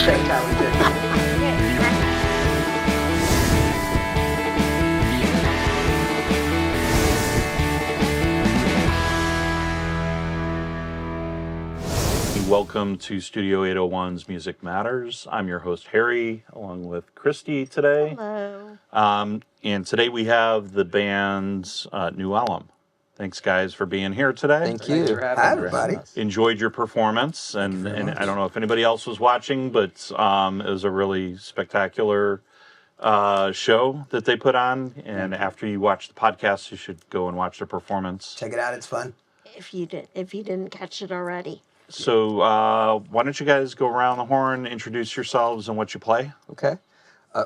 same time we did. Welcome to Studio 801's Music Matters. I'm your host, Harry, along with Christy today. Hello. And today we have the band's new Ellum. Thanks, guys, for being here today. Thank you. Hi, everybody. Enjoyed your performance, and I don't know if anybody else was watching, but it was a really spectacular show that they put on. And after you watch the podcast, you should go and watch the performance. Check it out. It's fun. If you didn't catch it already. So why don't you guys go around the horn, introduce yourselves and what you play? Okay.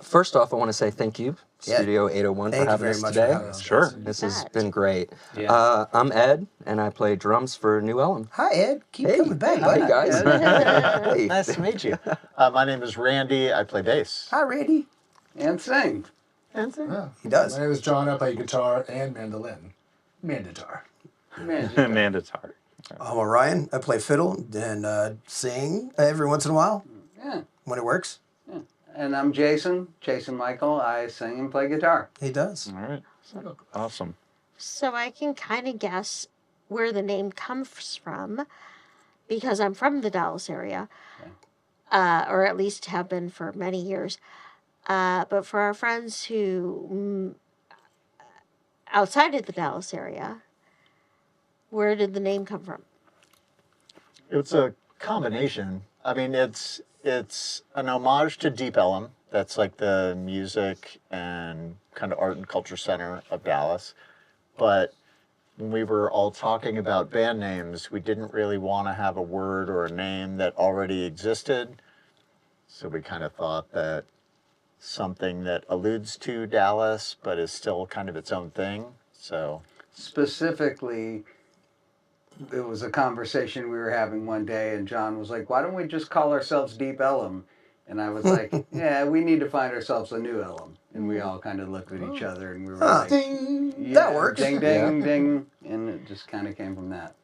First off, I want to say thank you, Studio 801, for having us today. Sure. This has been great. I'm Ed, and I play drums for New Ellum. Hi, Ed. Keep coming back. Hey, guys. Hey. Nice to meet you. My name is Randy. I play bass. Hi, Randy. And sing. Yeah. He does. My name is John. I play guitar and mandolin. Manditar. Manditar. I'm Orion. I play fiddle and sing every once in a while Yeah. when it works. Yeah. And I'm Jason Michael. I sing and play guitar. He does. All right. Awesome. So I can kind of guess where the name comes from because I'm from the Dallas area, or at least have been for many years. But for our friends who outside of the Dallas area, where did the name come from? It's a combination. I mean, it's an homage to Deep Ellum. That's like the music and kind of art and culture center of Dallas. But when we were all talking about band names, we didn't really want to have a word or a name that already existed. So we kind of thought that something that alludes to Dallas, but is still kind of its own thing. So Specifically, it was a conversation we were having one day, and John was like, why don't we just call ourselves Deep Ellum? And I was like, yeah, we need to find ourselves a new Ellum. And we all kind of looked at each other, and we were like, Ding. yeah, That works. Ding, ding, ding. And it just kind of came from that.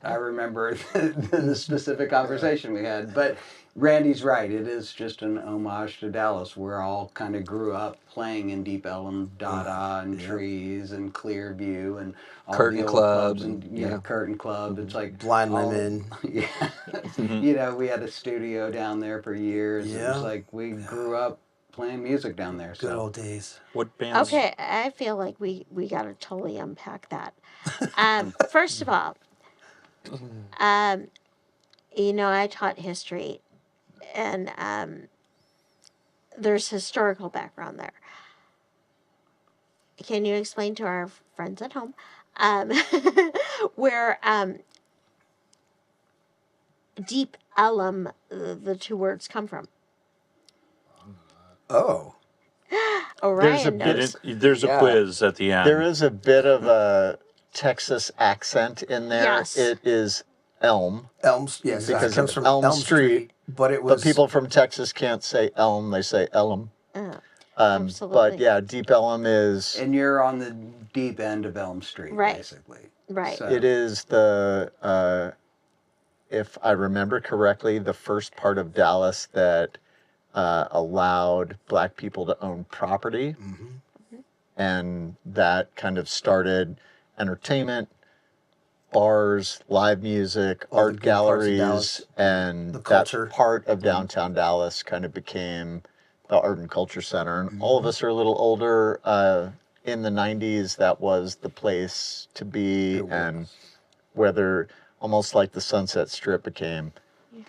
I remember the specific conversation we had. But Randy's right. It is just an homage to Dallas. We all kind of grew up playing in Deep Ellum, Dada, and Trees, and Clearview, and all Curtain the old Club, clubs, and Curtain Club. It's like Blind all- Lemon. Yeah, you know, we had a studio down there for years. It Yeah. was like we grew up playing music down there. Good So old days. What bands? Okay, I feel like we got to totally unpack that. First of all, you know, I taught history, and there's historical background there. Can you explain to our friends at home where Deep Ellum, the two words, come from? Oh. Orion knows. There's a quiz at the end. there is a bit of a Texas accent in there. Yes. It is Elm. Elms. Yes. Because it comes of from Elm Street, But it was. But people from Texas can't say Elm, they say Ellum. Absolutely. But yeah, Deep Ellum is, and you're on the deep end of Elm Street, Right. basically. Right. So, it is the, if I remember correctly, the first part of Dallas that allowed black people to own property. And that kind of started entertainment, bars, live music, All the art good parts of galleries, Dallas. and The that culture. part of downtown Dallas kind of became the art and culture center. And all of us are a little older. In the 90s, that was the place to be, and whether almost like the Sunset Strip became,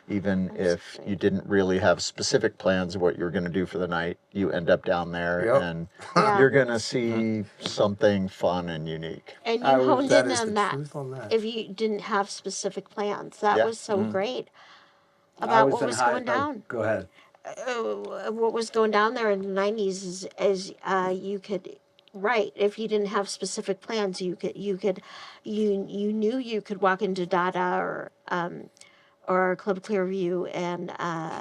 even if you didn't really have specific plans of what you were going to do for the night, you end up down there Yep. and Yeah. you're going to see something fun and unique. And you I was- honed that in is on the that. truth on that. If you didn't have specific plans, that Yeah. was so great I about what in was high- going down. Go ahead. What was going down there in the 90s is you could, right, if you didn't have specific plans, you knew you could walk into Dada or Club Clearview and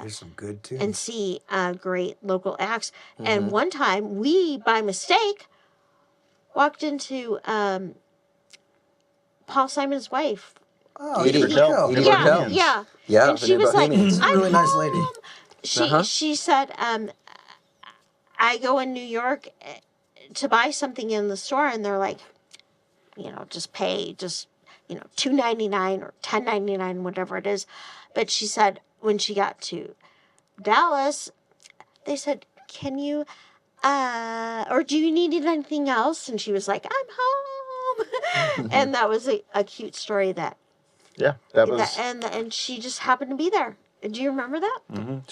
Here's some good too. and see great local acts. And one time we, by mistake, walked into Paul Simon's wife. Oh, Edie Edie Raquel. Edie Yeah, Raquel. yeah. Yeah, And the she new was like, Bohemians. I'm Really nice home. lady. she said, I go in New York to buy something in the store, and they're like, just pay $2.99 or $10.99, whatever it is. But she said when she got to Dallas, they said, "Can you, or do you need anything else?" And she was like, "I'm home," and that was a cute story that and she just happened to be there. Do you remember that?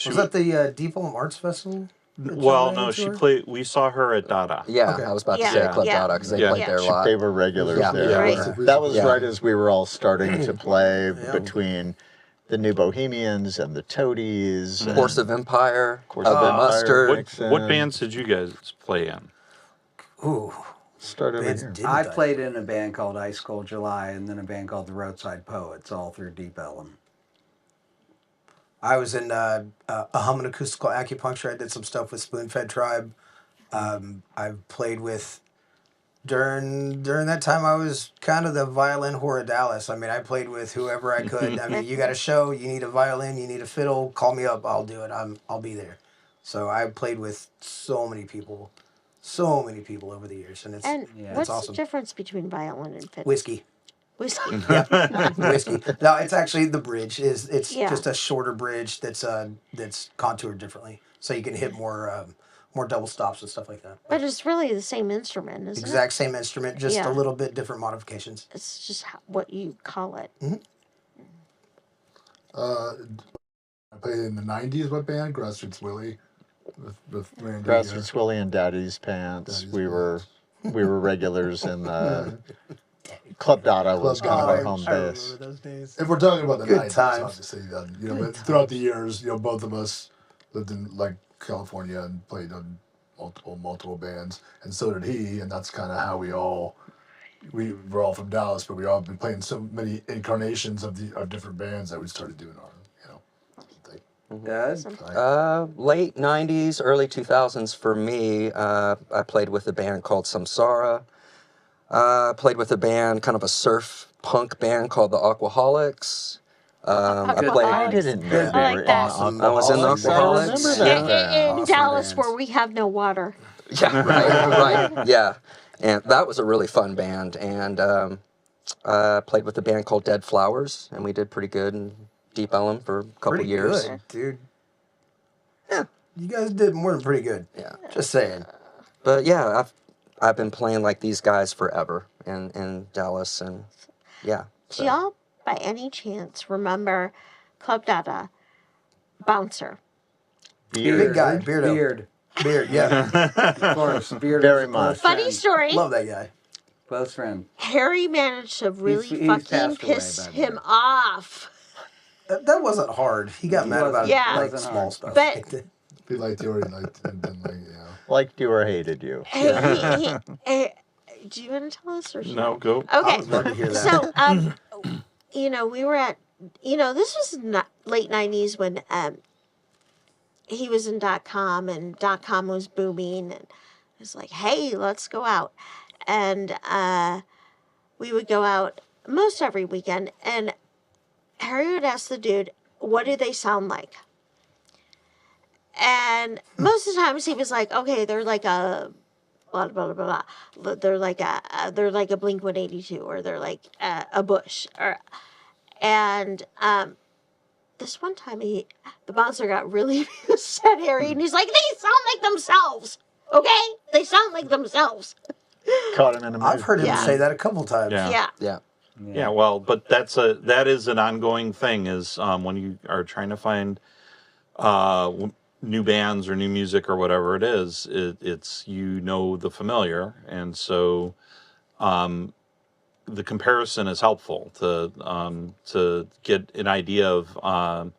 Was that the Deep Ellum Arts Festival? Well, no, she played. We saw her at Dada. Yeah, Okay. I was about to Yeah. say Club Yeah. Dada because they Yeah. played there a lot. They were regulars Yeah. there. Yeah. Right. That was Yeah. right as we were all starting to play Yeah. between the New Bohemians and the Toadies. and Horse of Empire, Course of Ugly Empire, Mustard. Nixon. What bands did you guys play in? Ooh, Start over bands here. didn't I played in a band called Ice Cold July, and then a band called the Roadside Poets, all through Deep Ellum. I was in a hum and acoustical acupuncture. I did some stuff with Spoon Fed Tribe. I played with during that time. I was kind of the violin whore of Dallas. I mean, I played with whoever I could. I mean, you got a show, you need a violin, you need a fiddle. Call me up, I'll do it. I'll be there. So I played with so many people over the years, and it's What's awesome. the difference between violin and fiddle? Whiskey. Whiskey. Whiskey. No, it's actually the bridge. It's Yeah. just a shorter bridge that's contoured differently, so you can hit more double stops and stuff like that. But it's really the same instrument, isn't Exact same instrument, just Yeah. a little bit different modifications. it? It's just what you call it. I played in the '90s. What band? Grassroots Willie, with Randy. Grassroots Willie and Daddy's Pants. Daddy's we Pants. were regulars in the Club Dada was kind of our home base. those days. If we're talking about the Good '90s, times. obviously, but throughout the years, both of us lived in California and played on multiple bands, and so did he, and that's kind of how we were all from Dallas, but we all been playing so many incarnations of different bands that we started doing our thing. Doug? Late 90s, early 2000s for me. I played with a band called Samsara. Played with a band, kind of a surf punk band called the Aquaholics. I played. I didn't know I like they were that. awesome. I was in the I remember Aquaholics. that. In Awesome Dallas, bands. where we have no water. Yeah, right, yeah. And that was a really fun band. And played with a band called Dead Flowers, and we did pretty good in Deep Ellum for a couple Pretty years. good, dude. Yeah, you guys did more than pretty good. Yeah. Just saying. But yeah, I've been playing like these guys forever in Dallas, and yeah. Do y'all, by any chance, remember Club Dada Bouncer? Big guy, beardo. Beard, yeah. Of course, Beard Very was a much. close Funny friend. story. Love that guy. Close friend. Harry managed to really He's fucking passed away, piss by the him way. off. That wasn't hard. He got mad about Yeah. like Wasn't small hard. stuff. But- He liked you or he liked, and then Liked you or hated you. Do you want to tell us or should No, go. I Okay. would love to hear that. So, we were at, this was late 90s when he was in .com and .com was booming. And it was like, hey, let's go out. And we would go out most every weekend. And Harry would ask the dude, what do they sound like? And most of the times he was like, okay, they're like a blah, blah, blah, blah. They're like a Blink-182, or they're like a Bush. And this one time the bouncer got really upset, Harry, and he's like, they sound like themselves, okay? They sound like themselves. Caught him in a mood. I've heard him Yeah. say that a couple times. Yeah. Yeah. Yeah, well, but that is an ongoing thing. Is when you are trying to find new bands or new music or whatever it is, it's the familiar, and so the comparison is helpful to get an idea of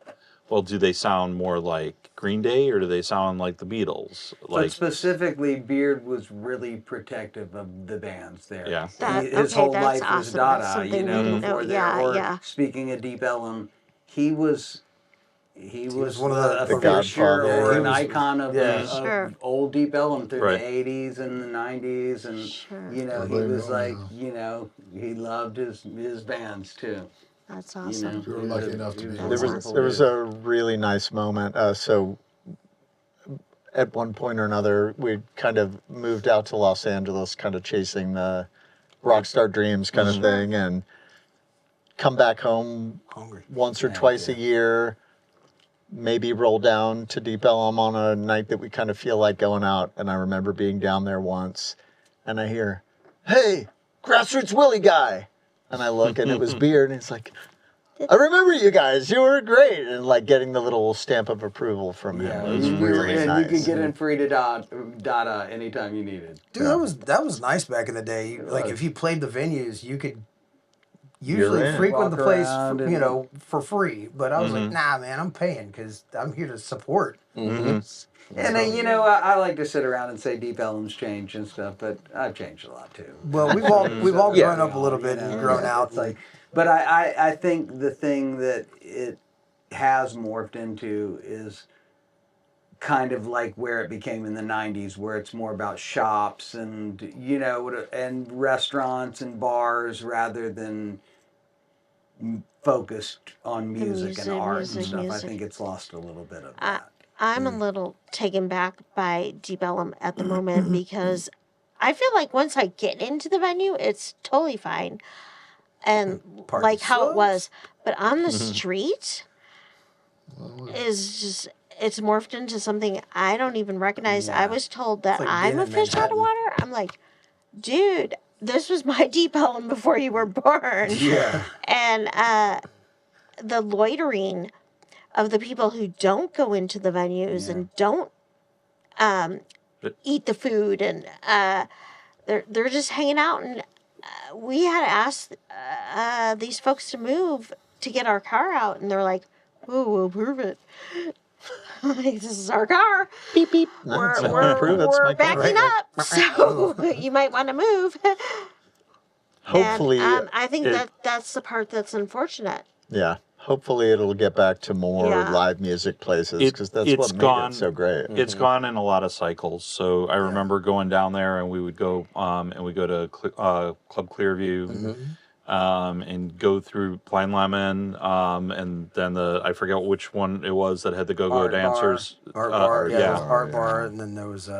do they sound more like Green Day or do they sound like the Beatles? But specifically, Beard was really protective of the bands there. Yeah. His whole that's life was awesome. That's Dada, something we before didn't know. there. Yeah, Or yeah. speaking of Deep Ellum, he was one of the a The fixture godfather. or He an was- icon of, yeah. of Sure. old Deep Ellum through Right. the 80s and the 90s. And, Sure. he Everybody was knows like, now. he loved his bands too. That's You awesome. know, We were lucky enough to be That's There was awesome. there was a really nice moment. So at one point or another, we kind of moved out to Los Angeles, kind of chasing the rock star dreams kind of thing, and come back home Hungry. once or Heck twice yeah. a year. Maybe roll down to Deep Ellum on a night that we kind of feel like going out. And I remember being down there once, and I hear, "Hey, Grassroots Willie guy," and I look, and it was Beard, and he's like, "I remember you guys. You were great," and like getting the little stamp of approval from him. Yeah, It was you were, really and nice. you could get in free to Dada anytime you needed. Dude, that was nice back in the day. Like was. if you played the venues, you could You're usually in. frequent the Walk place, around for, and- you know, for free. But I was like, nah, man, I'm paying because I'm here to support. And then, you know, I like to sit around and say Deep Ellum's changed and stuff, but I've changed a lot too. Well, we've all Yeah. grown up a little bit and grown out. It's like, but I think the thing that it has morphed into is kind of like where it became in the 90s, where it's more about shops and, you know, and restaurants and bars rather than focused on music and art and stuff. I think it's lost a little bit of that. I'm a little taken back by Deep Ellum at the moment because I feel like once I get into the venue, it's totally fine and Party like how it sucks. was. But on the street is just, it's morphed into something I don't even recognize. I was told that like I'm being a in fish out of Manhattan. water. I'm like, dude, this was my Deep Ellum before you were born. Yeah. And the loitering of the people who don't go into the venues and don't eat the food and they're just hanging out, and we had to ask these folks to move to get our car out, and they're like, "Oh, we'll prove it." Like, this is our car. Beep beep. it's We're, not proof, it's my car. backing Right. up, so you might want to move. Hopefully, and, I think that's the part that's unfortunate. yeah. Hopefully, it'll get back to more Yeah. live music places It- because that's it's what made gone. it so great. It's gone in a lot of cycles. So I remember going down there, and we would go and we go to Club Clearview, and go Through Blind Lemon, and then I forget which one it was that had the go-go Art Bar. dancers. Art bar, yeah, there was yeah. art bar, and then there was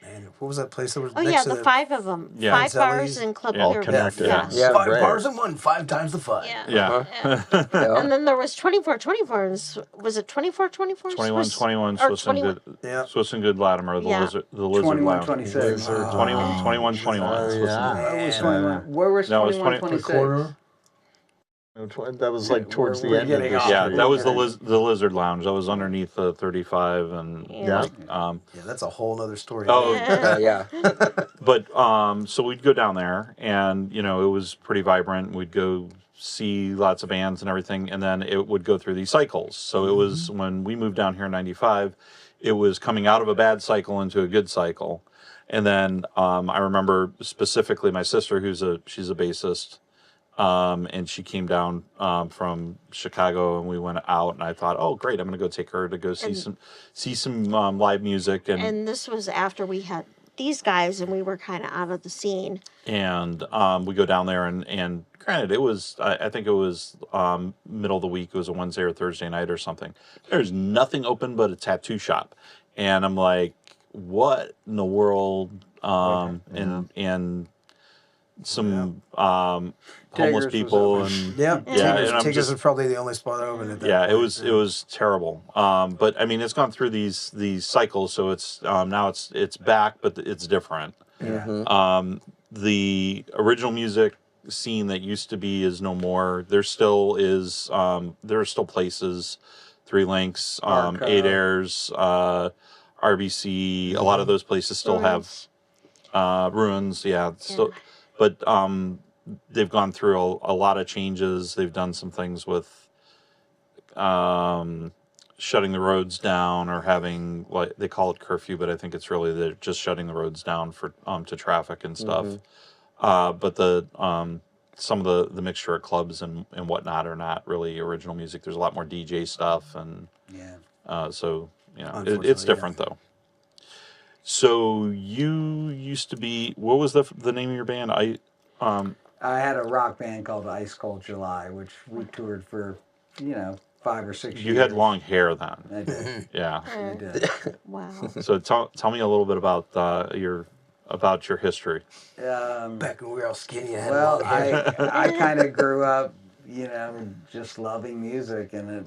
man, what was that place that was Oh next yeah, to the 5 of them. Yeah. 5 bars Zellies. in Club Yeah. All Clearview. connected. Yeah. Yeah. 5 great. bars in one, 5 times the fun. Yeah. Yeah. Yeah. And then there was 2424. Was it 2424? 2121 Or Swiss and 21. Good. Yeah. Swiss and Good Latimer, the Yeah. lizard Lounge. 2126. 2121 Oh, Swiss yeah. and Good. That was 21. Where was No, it was 2126? Corner. That was like towards We're the end of getting the off. Yeah, street. that was the Lizard Lounge. That was underneath the 35 and Yeah. Yeah, that's a whole nother story. Oh, Yeah. but so we'd go down there, and you know it was pretty vibrant. We'd go see lots of bands and everything, and then it would go through these cycles. So it was when we moved down here in '95, it was coming out of a bad cycle into a good cycle, and then I remember specifically my sister, she's a bassist. And she came down from Chicago, and we went out. And I thought, oh, great! I'm going to go take her to go see some live music. And this was after we had these guys, and we were kind of out of the scene. And we go down there, and granted, it was I think it was middle of the week. It was a Wednesday or Thursday night or something. There's nothing open but a tattoo shop, and I'm like, what in the world? And some homeless Taggers was people open. and Yeah, and I'm Tigers just- was probably the only spot open at that yeah, point. it was terrible. But I mean, it's gone through these cycles, so it's now it's back, but it's different. The original music scene that used to be is no more. There still is. There are still places, Three Links, Arc, 8 Airs, RBC. A lot of those places still have ruins. Yeah, still, but they've gone through a lot of changes. They've done some things with shutting the roads down, or having, like, they call it curfew, but I think it's really they're just shutting the roads down for to traffic and stuff. But the some of the mixture of clubs and whatnot are not really original music. There's a lot more DJ stuff, and so you know it's different though. So you used to be, what was the name of your band? I had a rock band called Ice Cold July, which we toured for, 5 or 6 years. You had long hair then. I did. Yeah. I did. Wow. So tell me a little bit about your history. Back when we were all skinny and had Well, long hair. I kind of grew up, just loving music, and at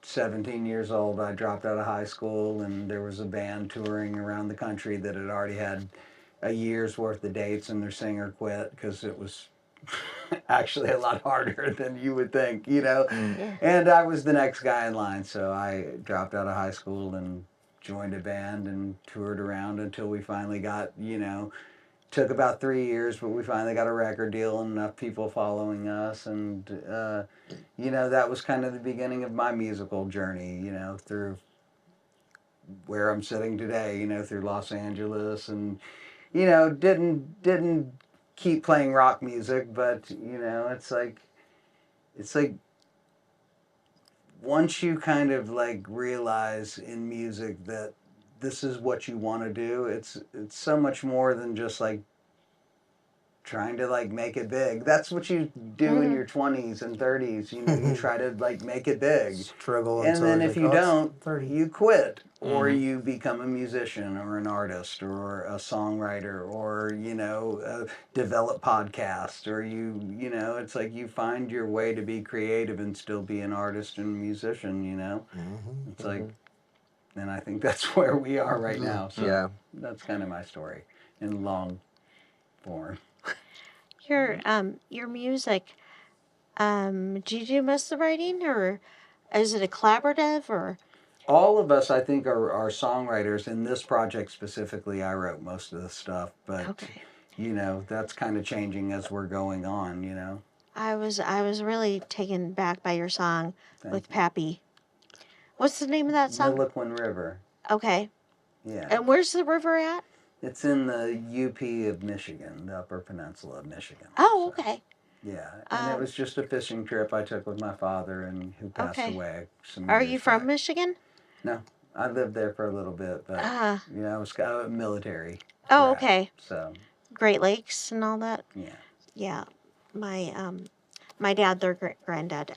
17 years old, I dropped out of high school, and there was a band touring around the country that had already had a year's worth of dates, and their singer quit because it was actually a lot harder than you would think, And I was the next guy in line, so I dropped out of high school and joined a band and toured around until we finally got, took about 3 years, but we finally got a record deal and enough people following us. And, that was kind of the beginning of my musical journey, through where I'm sitting today, through Los Angeles. And, didn't keep playing rock music, but, it's like once you kind of like realize in music that this is what you want to do, it's so much more than just like trying to like make it big. That's what you do in your 20s and 30s. You try to like make it big. Struggle And until then like, if you oh, it's don't, 30. you quit. Or you become a musician or an artist or a songwriter or, develop podcast or it's like you find your way to be creative and still be an artist and musician, It's like, and I think that's where we are right now. So Yeah. that's kind of my story in long form. Your music, do you do most of the writing, or is it a collaborative, or? All of us, I think, are songwriters. In this project specifically, I wrote most of the stuff, but Okay. That's kind of changing as we're going on. I was really taken back by your song with Pappy. What's the name of that song? Milliquin River. Okay. Yeah. And where's the river at? It's in the UP of Michigan, the Upper Peninsula of Michigan. Oh, So, okay. yeah, and it was just a fishing trip I took with my father, and who passed Okay. away some Are years you from back. Michigan? No, I lived there for a little bit, but I was military. Oh, brat, okay. So Great Lakes and all that. yeah. Yeah, my dad, their granddad,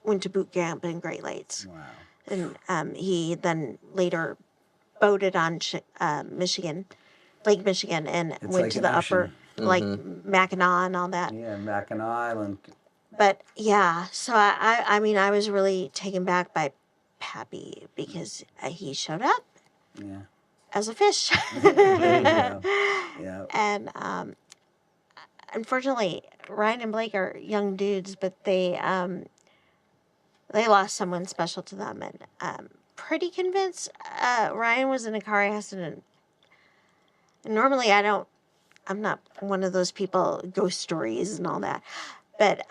went to boot camp in Great Lakes, Wow. and he then later boated on Michigan, Lake Michigan, and It's went like to an the upper, ocean. like Mackinac and all that. Yeah, Mackinac Island. But yeah, so I mean, I was really taken back by Pappy because he showed up Yeah. as a fish. Yeah. Yeah. And unfortunately, Ryan and Blake are young dudes, but they lost someone special to them, and pretty convinced Ryan was in a car accident. And normally, I'm not one of those people, ghost stories and all that, but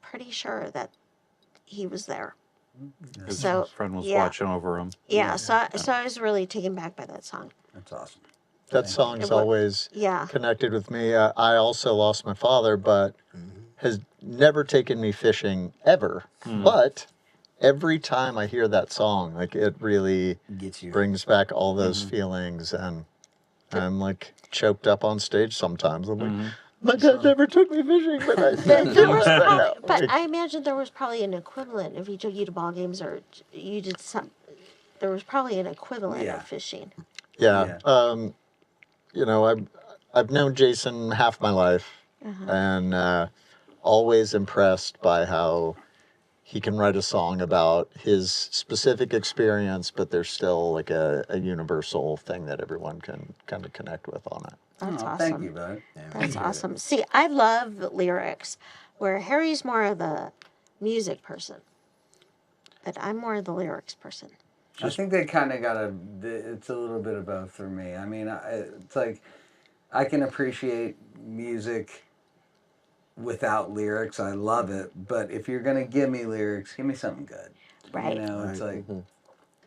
pretty sure that he was there. His So, friend was yeah. watching over him. Yeah, so I was really taken back by that song. That's awesome. That song's always Yeah. connected with me. I also lost my father, but has never taken me fishing ever. But every time I hear that song, like it really Gets you. brings back all those feelings, and I'm like choked up on stage sometimes. I'm like, my dad never took me fishing, but I There was feel probably, right now. but I imagine there was probably an equivalent if he took you to ball games or you did some. There was probably an equivalent Yeah. of fishing. Yeah. I've known Jason half my life, and always impressed by how he can write a song about his specific experience, but there's still like a universal thing that everyone can kind of connect with on it. That's awesome. Thank you, bud. That's awesome. See, I love lyrics, where Harry's more of the music person, but I'm more of the lyrics person. I think they kind of it's a little bit of both for me. I mean, it's like I can appreciate music without lyrics. I love it. But if you're going to give me lyrics, give me something good. Right. It's like,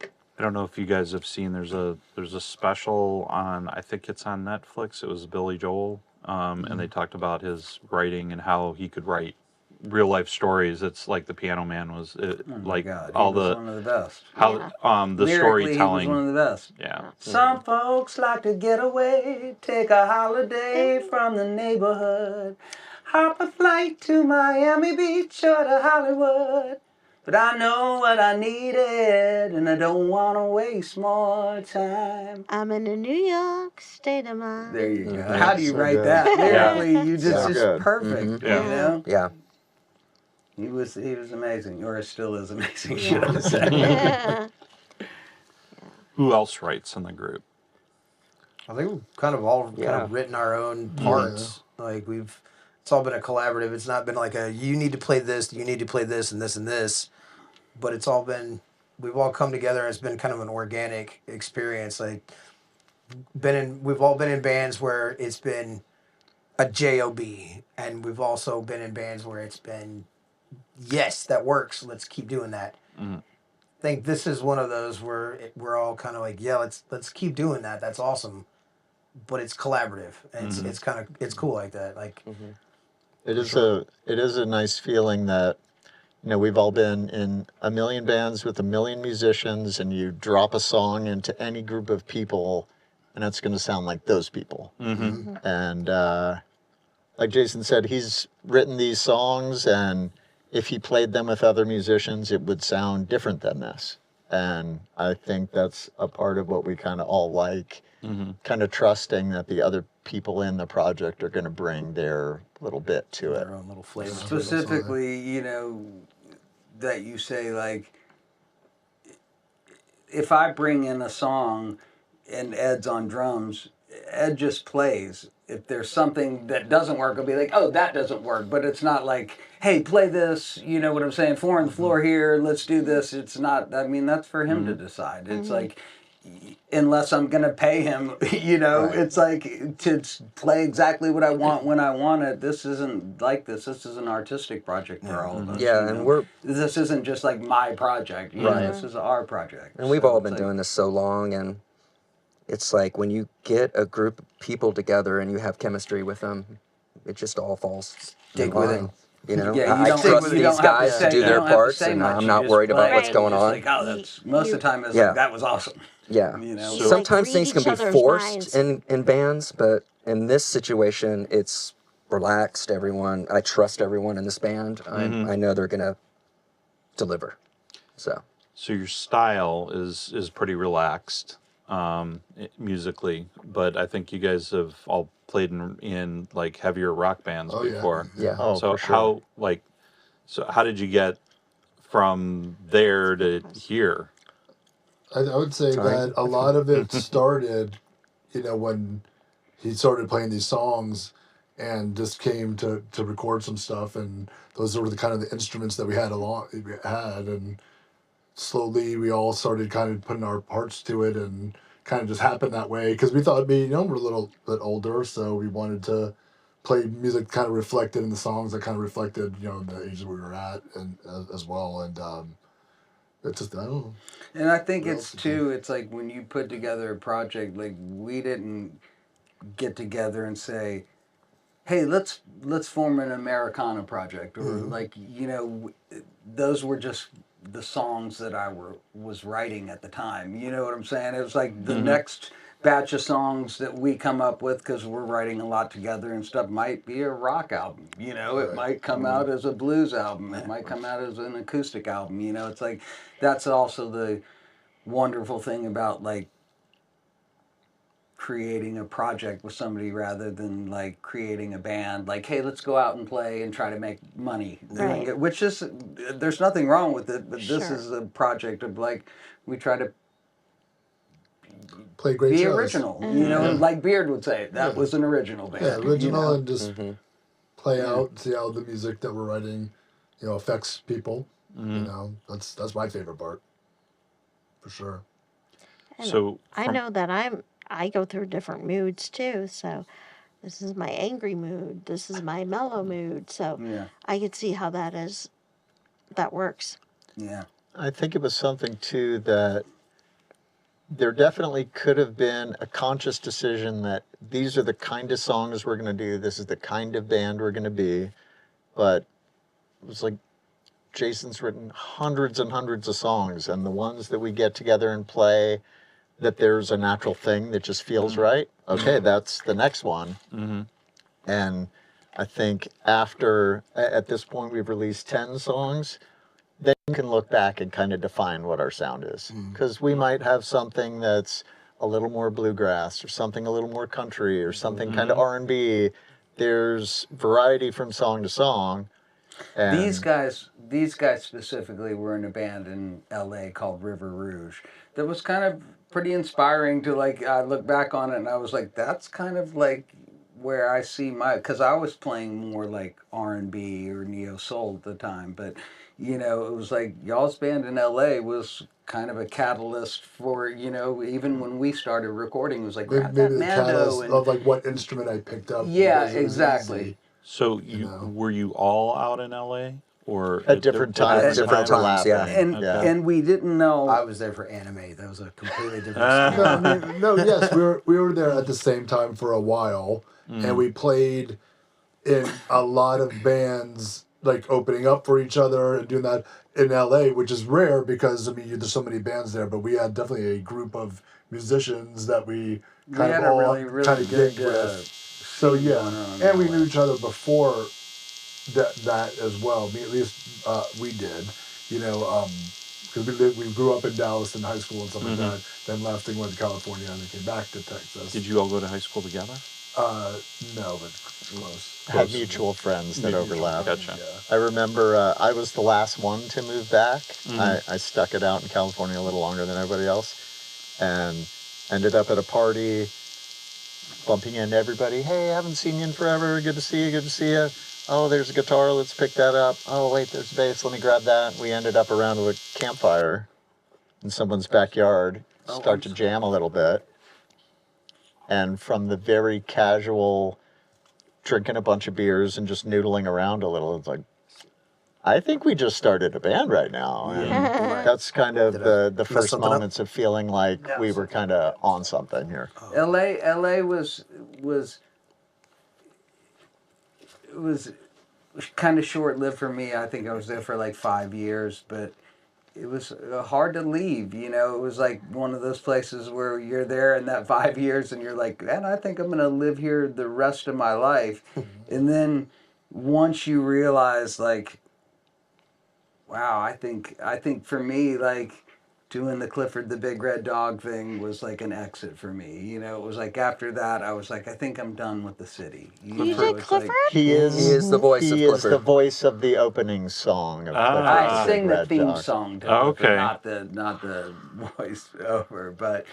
I don't know if you guys have seen. There's a special on. I think it's on Netflix. It was Billy Joel, and they talked about his writing and how he could write real life stories. It's like the Piano Man was Oh my like God, he all was the one of the best. how the Lyrically, he was storytelling. one of the best. Yeah. Some folks like to get away, take a holiday from the neighborhood, hop a flight to Miami Beach or to Hollywood. But I know what I needed, and I don't want to waste more time. I'm in a New York state of mind. There you go. Mhm. How do you So write good. that? Yeah. Lyrically, you just So it's good. perfect. Yeah. You know, Yeah. he was amazing, or still is amazing, should I say? Yeah. Who else writes in the group? I think we've kind of all kind Yeah. of written our own parts. Like it's all been a collaborative. It's not been like you need to play this, you need to play this, and this and this. But it's all been we've all come together. And it's been kind of an organic experience. Like we've all been in bands where it's been a job, and we've also been in bands where it's been yes, that works. Let's keep doing that. Mhm. I think this is one of those where we're all kind of like, yeah, let's keep doing that. That's awesome, but it's collaborative, and it's kind of it's cool like that. Like It is a nice feeling that, you know, we've all been in a million bands with a million musicians, and you drop a song into any group of people, and it's going to sound like those people. And like Jason said, he's written these songs, and if he played them with other musicians, it would sound different than this. And I think that's a part of what we kind of all like, kind of trusting that the other people in the project are going to bring their little bit to it. their own little flavor. Specifically, you know, that you say, like, if I bring in a song and Ed's on drums, Ed just plays. If there's something that doesn't work, I'll be like, oh, that doesn't work. But it's not like, hey, play this, you know what I'm saying, 4 on the floor here, let's do this. It's not, I mean, that's for him to decide. It's like, unless I'm going to pay him, you know, it's like to play exactly what I want when I want it. This isn't like this. This is an artistic project for all of us. Yeah, you and know? This isn't just like my project. You know, this is our project. And we've So all it's been like, doing this so long, and it's like when you get a group of people together and you have chemistry with them, it just all falls in Stick with line. it. You know, Yeah, I trust you don't these have to guys say- to do you their don't have to parts, say and much, I'm you not just worried about play. what's Right. going It's on. like, oh, that's most of the time. It's Yeah. like that was awesome. Yeah. You know, You, like, Sometimes read things can each be other's forced minds. in bands, but in this situation, it's relaxed. Everyone, I trust everyone in this band. I know they're gonna deliver. So So your style is pretty relaxed musically, but I think you guys have all played in like heavier rock bands Oh, yeah. before. yeah. Oh, So for sure. how did you get from there to here? I would say Time. that a lot of it started, you know, when he started playing these songs and just came to record some stuff, and those were the kind of the instruments that we had and slowly we all started kind of putting our parts to it, and kind of just happened that way because we thought maybe, you know, we're a little bit older, so we wanted to play music kind of reflected in the songs that kind of reflected, you know, the age that we were at, and as well. And it's just, I don't know. And I think What it's else? too. It's like when you put together a project, like we didn't get together and say, "Hey, let's form an Americana project," or like, you know, those were just the songs that I was writing at the time. You know what I'm saying? It was like the next batch of songs that we come up with, because we're writing a lot together and stuff, might be a rock album. You know, it might come out as a blues album. It might come out as an acoustic album. You know, it's like that's also the wonderful thing about like creating a project with somebody rather than like creating a band. Like, hey, let's go out and play and try to make money doing Right. it, which is, there's nothing wrong with it, but this Sure. is a project of like, we try to Play great be shows. original, you know, like Beard would say, that was an original band. Yeah, original, you know? and just play out, see how the music that we're writing, you know, affects people. You know, that's my favorite part, for sure. And So I know that I go through different moods too. So this is my angry mood. This is my mellow mood. So Yeah. I could see how that works. Yeah. I think it was something too that there definitely could have been a conscious decision that these are the kind of songs we're going to do. This is the kind of band we're going to be. But was like Jason's written hundreds and hundreds of songs, and the ones that we get together and play, that there's a natural thing that just feels right. Okay, that's the next one. And I think at this point, we've released 10 songs. Then you can look back and kind of define what our sound is. Because we might have something that's a little more bluegrass, or something a little more country, or something kind of R&B. There's variety from song to song. And These guys specifically were in a band in L.A. called River Rouge. That was kind of pretty inspiring to, like, I look back on it and I was like, that's kind of like where I see because I was playing more like R&B or neo soul at the time, but you know, it was like y'all's band in LA was kind of a catalyst for, you know, even when we started recording, it was like, grab that maybe the Mando catalyst and of like what instrument I picked up. yeah, because it was exactly. easy. So know. were you all out in LA or at different times, At different times, yeah. And we didn't know. I was there for anime. That was a completely different No, song. I mean, no, yes, we were there at the same time for a while, and we played in a lot of bands, like opening up for each other and doing that in LA, which is rare because I mean there's so many bands there. But we had definitely a group of musicians that we kind had of a all really, really kind of good, gigged with. So yeah, going on and we in knew LA. each other before that as well. I mean, at least we did, you know, because we grew up in Dallas in high school and stuff like that. Then left and went to California and then came back to Texas. Did you all go to high school together? No, but close. had mutual friends that overlapped. Gotcha. Yeah. I remember I was the last one to move back. I stuck it out in California a little longer than everybody else, and ended up at a party, bumping into everybody. Hey, I haven't seen you in forever. Good to see you. Good to see you. Oh, there's a guitar. Let's pick that up. Oh, wait, there's a bass. Let me grab that. We ended up around a campfire in someone's backyard. Start to jam a little bit. And from the very casual drinking a bunch of beers and just noodling around a little, it's like, I think we just started a band right now. And that's kind of the first something up? moments of feeling like we were kind of on something here. LA was kind of short-lived for me. I think I was there for like 5 years, but it was hard to leave. You know, it was like one of those places where you're there in that 5 years and you're like, man, I think I'm going to live here the rest of my life. And then once you realize, like, wow, I think for me, like, doing the Clifford the Big Red Dog thing was like an exit for me. You know, it was like after that, I was like, I think I'm done with the city. You know, did it's Clifford? like- He is the voice of He is Clifford. the voice of the opening song of Ah. Clifford I the Big sing the Red theme Dog. song to Oh, Clifford, okay. not the voice over, but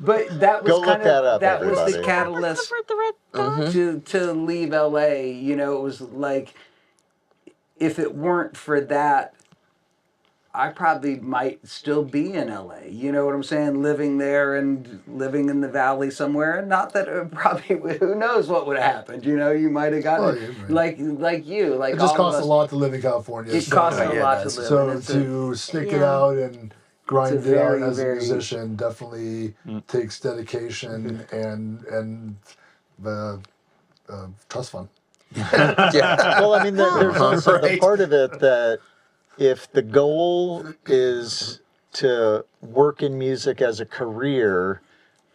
that was Go look kind that of up, that was the everybody. catalyst Clifford the Red Dog? to leave LA. You know, it was like if it weren't for that, I probably might still be in LA. You know what I'm saying? Living there and living in the valley somewhere. And not that it probably, who knows what would have happened. You know, you might have gotten, Well, yeah, right. like you, like It just all of costs us. a lot to live in California. It so- costs Yeah, a it lot to does. live. So and it's to stick it Yeah. out and grind It's a it out very, as a very- musician definitely takes dedication and trust fund. Yeah. Well, I mean, there's also the Right. part of it that if the goal is to work in music as a career,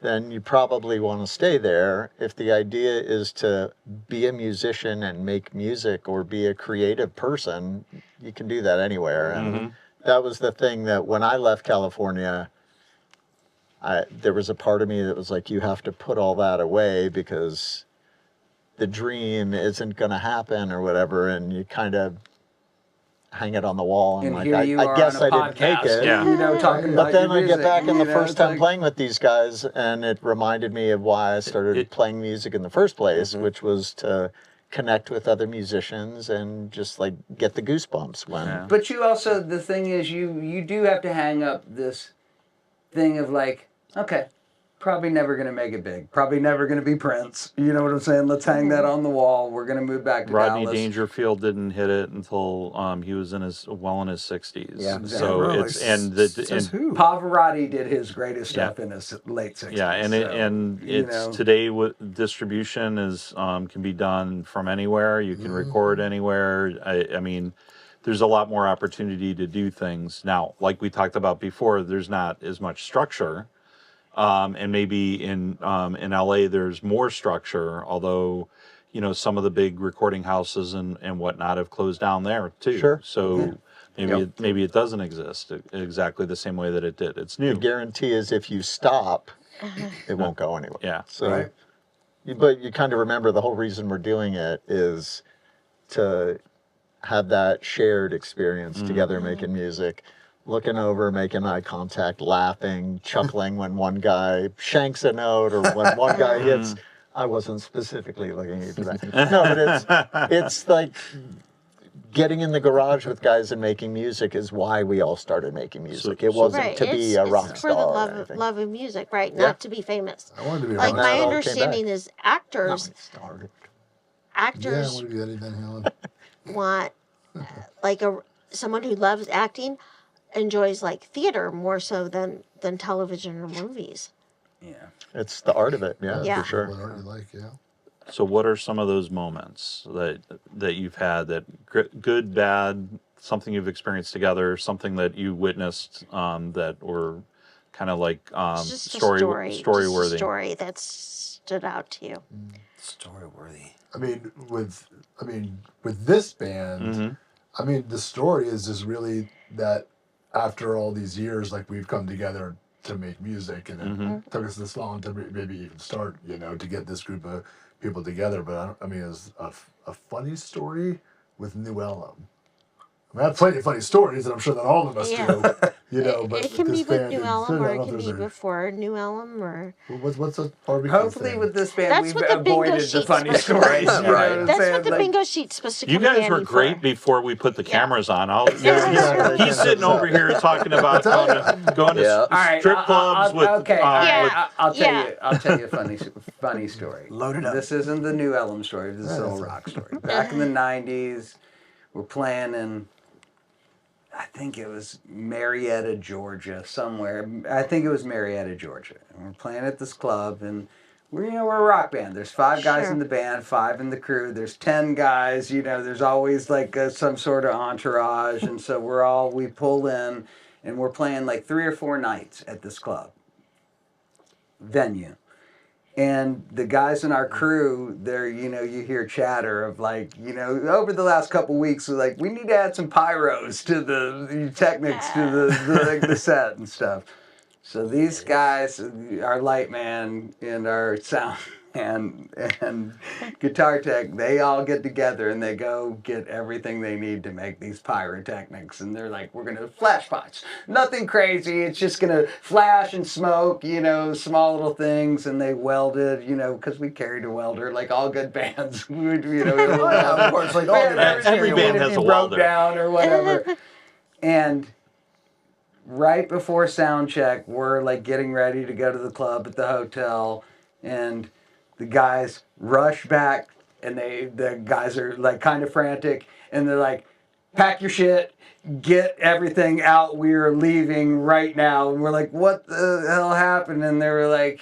then you probably want to stay there. If the idea is to be a musician and make music or be a creative person, you can do that anywhere. And that was the thing that when I left California, there was a part of me that was like, you have to put all that away because the dream isn't going to happen or whatever. And you kind of hang it on the wall and, And like, here you I are guess on a I didn't make podcast, it. Yeah. you know, talking about But then your I get music, back, and you the know, first it's time like- playing with these guys, and it reminded me of why I started playing music in the first place, which was to connect with other musicians and just like get the goosebumps when. Yeah. But you also, the thing is, you do have to hang up this thing of like, okay, probably never going to make it big. Probably never going to be Prince. You know what I'm saying? Let's hang that on the wall. We're going to move back to Rodney Dallas. Dangerfield didn't hit it until he was in his 60s. Yeah. So Really? it's and who? Pavarotti did his greatest Yeah. stuff in his late 60s. yeah, and you it's know. today with distribution is can be done from anywhere. You can record anywhere. I mean, there's a lot more opportunity to do things now. Like we talked about before, there's not as much structure, and maybe in LA there's more structure. Although, some of the big recording houses and whatnot have closed down there too. Sure. So maybe it doesn't exist exactly the same way that it did. It's new. The guarantee is if you stop, it won't go anywhere. Yeah. So, Right. but you kind of remember the whole reason we're doing it is to have that shared experience together, making music, looking over, making eye contact, laughing, chuckling when one guy shanks a note or when one guy hits. I wasn't specifically looking at you for that. No, but it's like getting in the garage with guys and making music is why we all started making music. It wasn't Right. to be a rock it's star. for the or love anything. love of music, right? Yeah. Not to be famous. I wanted to be a Like rock my star. star. understanding is actors Yeah, I actors want to be Eddie Van Halen. want like someone who loves acting enjoys like theater more so than television or movies. Yeah. It's the art of it, Yeah. for sure. What art you like, yeah. So what are some of those moments that you've had that good, bad, something you've experienced together, something that you witnessed that were kind of like It's just story just a worthy? story that stood out to you. Story worthy. I mean, with this band, the story is just really that after all these years, like we've come together to make music, and it took us this long to maybe even start, to get this group of people together. But it's a funny story with New Ellum. I have plenty of funny stories, and I'm sure that all of us do. But It can this be with band New in Ellum, particular, or I it don't can know if be there's before New Ellum, or what's a barbecue Hopefully, thing? with this band, That's we've what the bingo avoided the sheet's funny supposed to be. stories. You know Right. what I'm that's saying? what the Like, bingo sheet's supposed to come You guys in were handy great for. before we put the cameras on. Yeah. He's sitting over here talking about going to Yeah. All right, strip clubs with. okay. Yeah. I'll tell Yeah. you. I'll tell you a funny story. Load it up. This isn't the New Ellum story. This is a that's rock story. Back in the '90s, we're playing in, I think it was Marietta, Georgia, somewhere. I think it was Marietta, Georgia. And we're playing at this club, and we're a rock band. There's 5 guys Sure. in the band, 5 in the crew. There's 10 guys. There's always like some sort of entourage, and so we pull in, and we're playing like 3 or 4 nights at this club venue. And the guys in our crew, you hear chatter of like, over the last couple weeks, we're like, we need to add some pyros to the technics to the set and stuff. So these guys, our light man and our sound man and guitar tech, they all get together and they go get everything they need to make these pyrotechnics. And they're like, we're going to flash pots. Nothing crazy. It's just going to flash and smoke, small little things. And they welded, because we carried a welder, like all good bands. Of course, like all the bands. Every band has a broke welder. down or whatever. And right before sound check, we're like getting ready to go to the club at the hotel, and the guys rush back, and the guys are like kind of frantic, and they're like, pack your shit, get everything out, we're leaving right now. And we're like, what the hell happened? And they were like,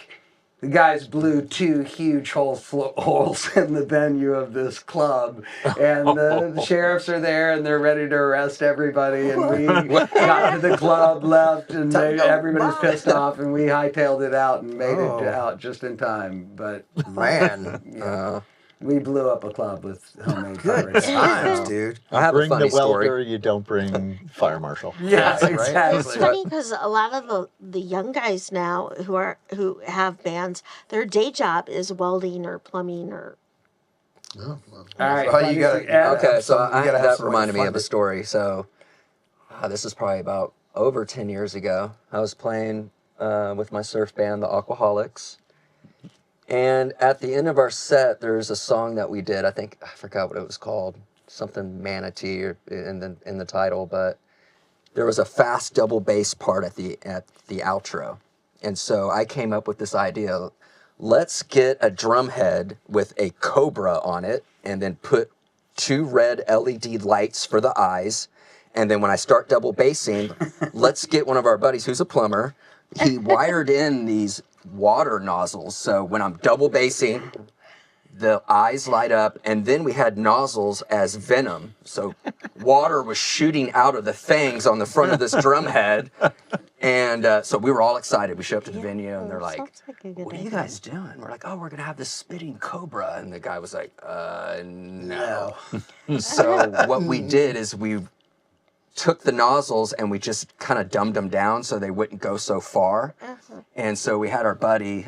the guys blew 2 huge holes in the venue of this club, and the sheriffs are there, and they're ready to arrest everybody. And we got to the club, left, and everybody's pissed off, and we hightailed it out and made it out just in time. But Man, we blew up a club with homemade good pirates. times, dude. I have a Bring funny the welder, story. you don't bring fire marshal. Yeah, Right? exactly. It's funny because a lot of the young guys now who have bands, their day job is welding or plumbing or. No, well, All right, Oh, you gotta- Okay, so You gotta have that some way to reminded me fund of a it. story. So this is probably about over 10 years ago. I was playing with my surf band, the Aquaholics. And at the end of our set, there's a song that we did. I forgot what it was called. Something Manatee or in the title, but there was a fast double bass part at the outro. And so I came up with this idea. Let's get a drum head with a cobra on it and then put 2 red LED lights for the eyes. And then when I start double bassing, let's get one of our buddies who's a plumber. He wired in these water nozzles. So when I'm double bassing, the eyes light up, and then we had nozzles as venom. So water was shooting out of the fangs on the front of this drum head. And so we were all excited. We show up to the venue, and they're like, sounds like a good what are you idea. guys doing? We're like, oh, we're going to have this spitting cobra. And the guy was like, no. So what we did is we took the nozzles and we just kind of dumbed them down so they wouldn't go so far. And so we had our buddy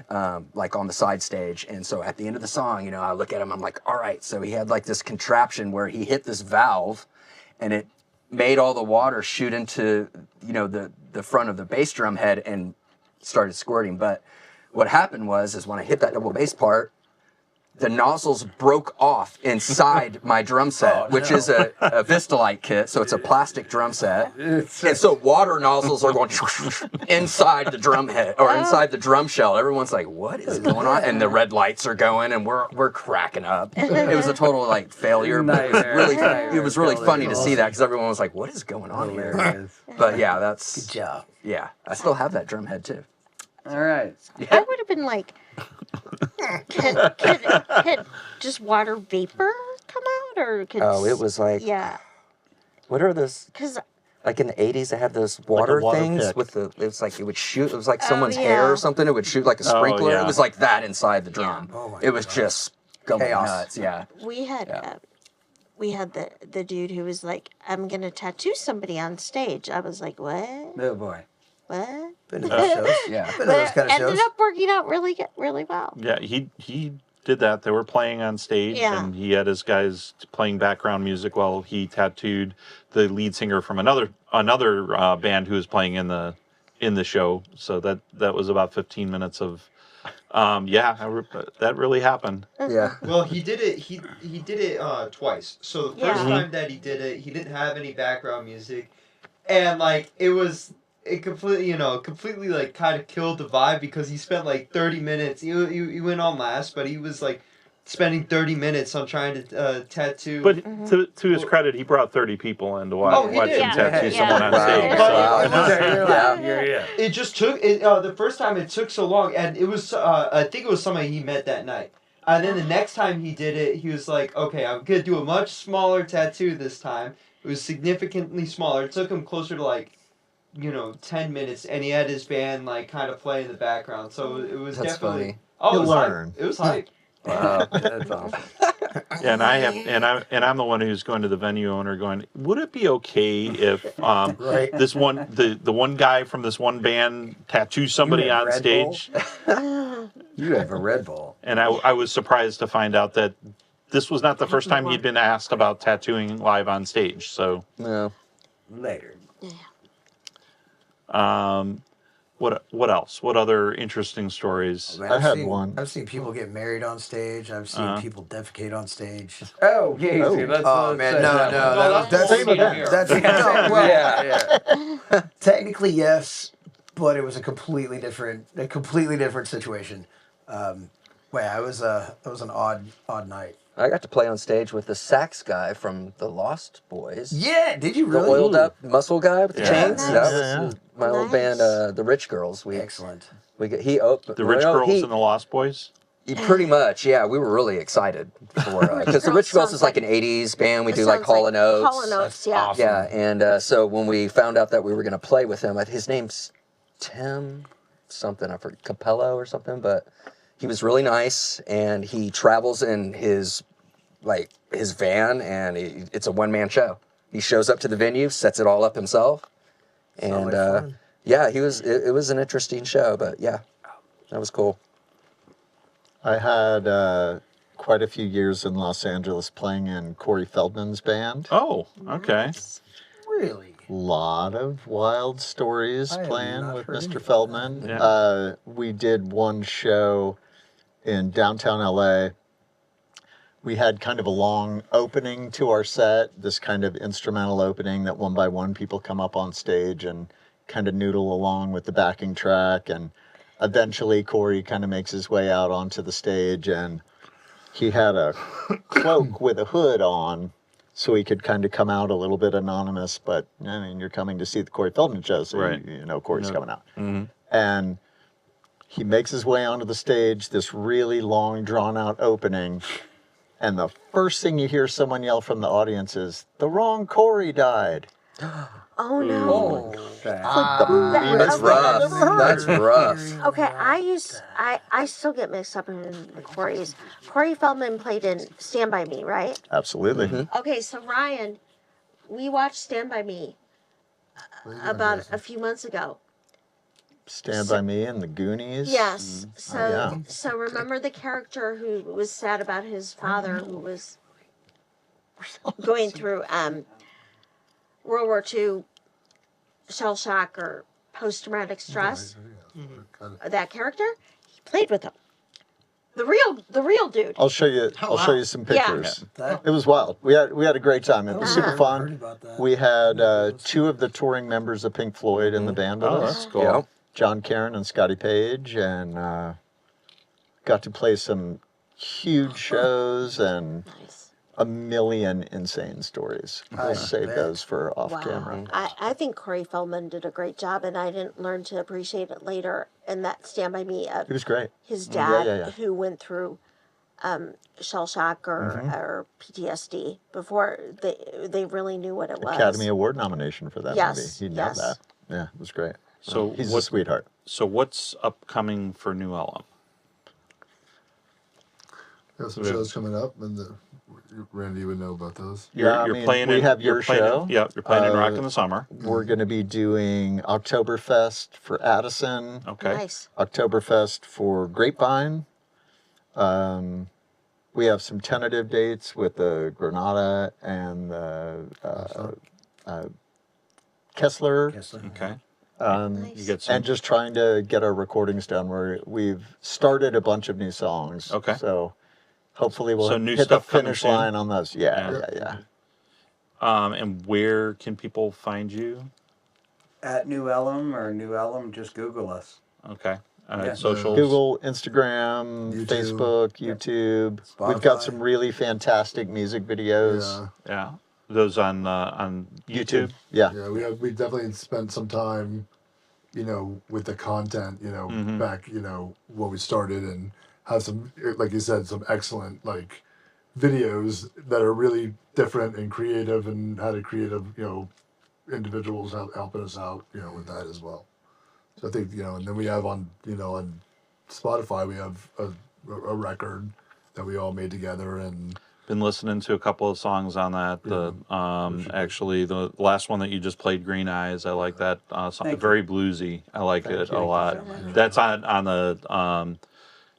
like on the side stage. And so at the end of the song, you know, I look at him, I'm like, all right. So he had like this contraption where he hit this valve and it made all the water shoot into, you know, the front of the bass drum head and started squirting. But what happened is when I hit that double bass part, the nozzles broke off inside my drum set, which is a Vistalite kit, so it's a plastic drum set. And so water nozzles are going inside the drum head, or inside the drum shell. Everyone's like, what is going on? And the red lights are going, and we're cracking up. It was a total, like, failure, but it was really funny to see that, because everyone was like, what is going on here? But yeah, that's... Good job. Yeah, I still have that drum head, too. All right. I would have been like, can just water vapor come out, or could? Oh, it was like... Yeah, What are those... because Like in the 80s, they had those water water things pick. with the, it was like, it would shoot, it was like someone's hair yeah. or something. It would shoot like a sprinkler. yeah. It was like that inside the drum. Oh my it was God. just going Chaos. nuts. Yeah. we had the dude who was like, I'm gonna tattoo somebody on stage. I was like, what? Oh boy. What? Been to those shows. Yeah. Been to But those it kind of ended shows. up working out really well. Yeah, he did that. They were playing on stage, Yeah. and he had his guys playing background music while he tattooed the lead singer from another band who was playing in the show. So that was about 15 minutes of, that really happened. Yeah. Well, he did it. He did it twice. So the first Yeah. time that he did it, he didn't have any background music, and like it completely like kind of killed the vibe, because he spent like 30 minutes. He went on last, but he was like spending 30 minutes on trying to tattoo. But to his credit, he brought 30 people in to watch, Oh, he watch did. him tattoo Yeah. someone on Wow. stage. Wow. So, it just took it. The first time it took so long, and it was I think it was somebody he met that night. And then the next time he did it, he was like, okay, I'm gonna do a much smaller tattoo this time. It was significantly smaller. It took him closer to like, 10 minutes, and he had his band like kind of play in the background. So it was That's definitely. funny. Oh, You'll it was learn. hype. It was hype. Wow. That's awesome. and I'm the one who's going to the venue owner going, would it be okay if Right. this one the one guy from this one band tattoos somebody have on Red stage? You have a Red Bull. And I was surprised to find out that this was not the first time he'd been asked about tattooing live on stage. So, No. Later. what else? What other interesting stories? Man, I I've had seen- one. I've seen people get married on stage. I've seen people defecate on stage. Oh, Casey, Oh. let's Oh man, no, No, that's same event. that's no, well, Yeah. technically yes, but it was a completely different situation. It was an odd night. I got to play on stage with the sax guy from the Lost Boys. Yeah, did you The really? oiled up muscle guy with the Yeah. chains. Nice. That was my old band, the Rich Girls. Excellent. He opened The Rich Girls and the Lost Boys? Pretty much, yeah. We were really excited for because the Rich Girls is like an '80s band. We do like Hall and Oates. Hall and Oates, yeah. awesome. Yeah, and so when we found out that we were going to play with him, his name's Tim something, I forget, Capello or something, but he was really nice, and he travels in his van, and it's a one-man show. He shows up to the venue, sets it all up himself, and like fun. yeah, it was an interesting show, but yeah, that was cool. I had quite a few years in Los Angeles playing in Corey Feldman's band. Oh, okay. Really? Lot of wild stories I have playing not with heard any Mr. of Feldman. Yeah. We did one show in downtown LA. We had kind of a long opening to our set, this kind of instrumental opening that one by one people come up on stage and kind of noodle along with the backing track. And eventually Corey kind of makes his way out onto the stage, and he had a cloak with a hood on, so he could kind of come out a little bit anonymous, but I mean, you're coming to see the Corey Feldman show, so Right. you know Corey's coming out. Mm-hmm. And he makes his way onto the stage, this really long, drawn-out opening, and the first thing you hear someone yell from the audience is, "The wrong Corey died." Oh no. The meanest thing I've ever heard. That's rough. Okay, I still get mixed up in the Corys. Corey Feldman played in Stand By Me, right? Absolutely. Mm-hmm. Okay, so Ryan, we watched Stand By Me about a few months ago. Stand By Me and the Goonies. Yes. So yeah. so remember the character who was sad about his father who was going through World War II shell shock or post traumatic stress. That character, he played with him. The real dude. I'll show you. I'll show you some pictures. It was wild. We had a great time. It was super fun. We had 2 of the touring members of Pink Floyd in the band with us. That's cool. Yeah. John Caron and Scotty Page, and got to play some huge shows and Nice. a million insane stories. We'll save those for off camera. I think Corey Feldman did a great job, and I didn't learn to appreciate it later. And that Stand By Me, It was great. his dad, yeah. who went through shell shock or PTSD before they really knew what it was. Academy Award nomination for that Yes, movie. He nailed yes. that. Yeah, it was great. So He's a sweetheart. So what's upcoming for New Ellum? Got some shows coming up, and Randy would know about those. You're playing. We have you're your playing show. Yeah, you're playing in Rock in the Summer. We're going to be doing Oktoberfest for Addison. Okay. Nice. Oktoberfest for Grapevine. We have some tentative dates with the Granada and the Kessler. Okay. Nice. You get some. And just trying to get our recordings done. We've started a bunch of new songs. Okay. So hopefully we'll So new hit the stuff coming finish soon? line on those. Yeah. And where can people find you? At New Ellum or New Ellum, just Google us. Okay. Yeah. Socials. Google, Instagram, YouTube. Facebook, YouTube. We've got some really fantastic music videos. Yeah. Yeah. Those on YouTube. Yeah. Yeah, we definitely spent some time, with the content, back, when we started, and have some, like you said, some excellent videos that are really different and creative, and had a creative, individuals helping us out, with that as well. So I think, and then we have on Spotify, we have a record that we all made together, and Been listening to a couple of songs on that. Actually, the last one that you just played, Green Eyes, I like that song. Thank Very bluesy. I like it a lot. That's on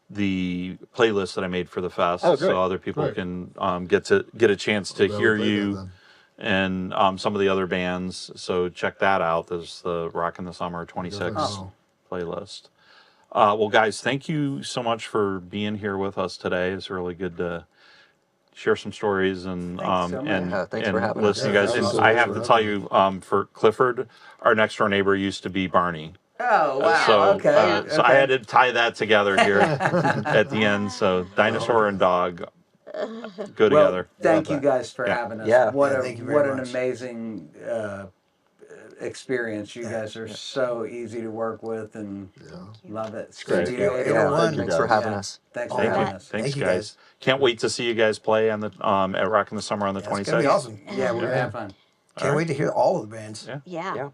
the playlist that I made for the fest, Oh, great. so other people Great. can get a chance to Well, hear we'll play that you then. and some of the other bands. So check that out. There's the Rock in the Summer 26 Oh. playlist. Well, guys, thank you so much for being here with us today. It's really good to share some stories and Thanks so much. and, Yeah, thanks and for having listen us. to you guys. Yeah, And I have to absolutely. tell you, for Clifford, our next door neighbor used to be Barney. Oh, wow. So, okay. so I had to tie that together here at the end. So dinosaur and dog go together. Thank you guys for Yeah. having us. Yeah. What Yeah, a thank you very what an much. amazing experience. You guys are so easy to work with and love it. It's great. Studio Yeah, 801. everyone. Thanks for having us. Thanks for Thank having you. us. Thanks, Thank you, guys. guys. Can't wait to see you guys play on the at Rock in the Summer on the It's gonna 26th. be awesome. Yeah, we're gonna have fun. Can't wait to hear all of the bands. Yeah. Yeah. Yeah.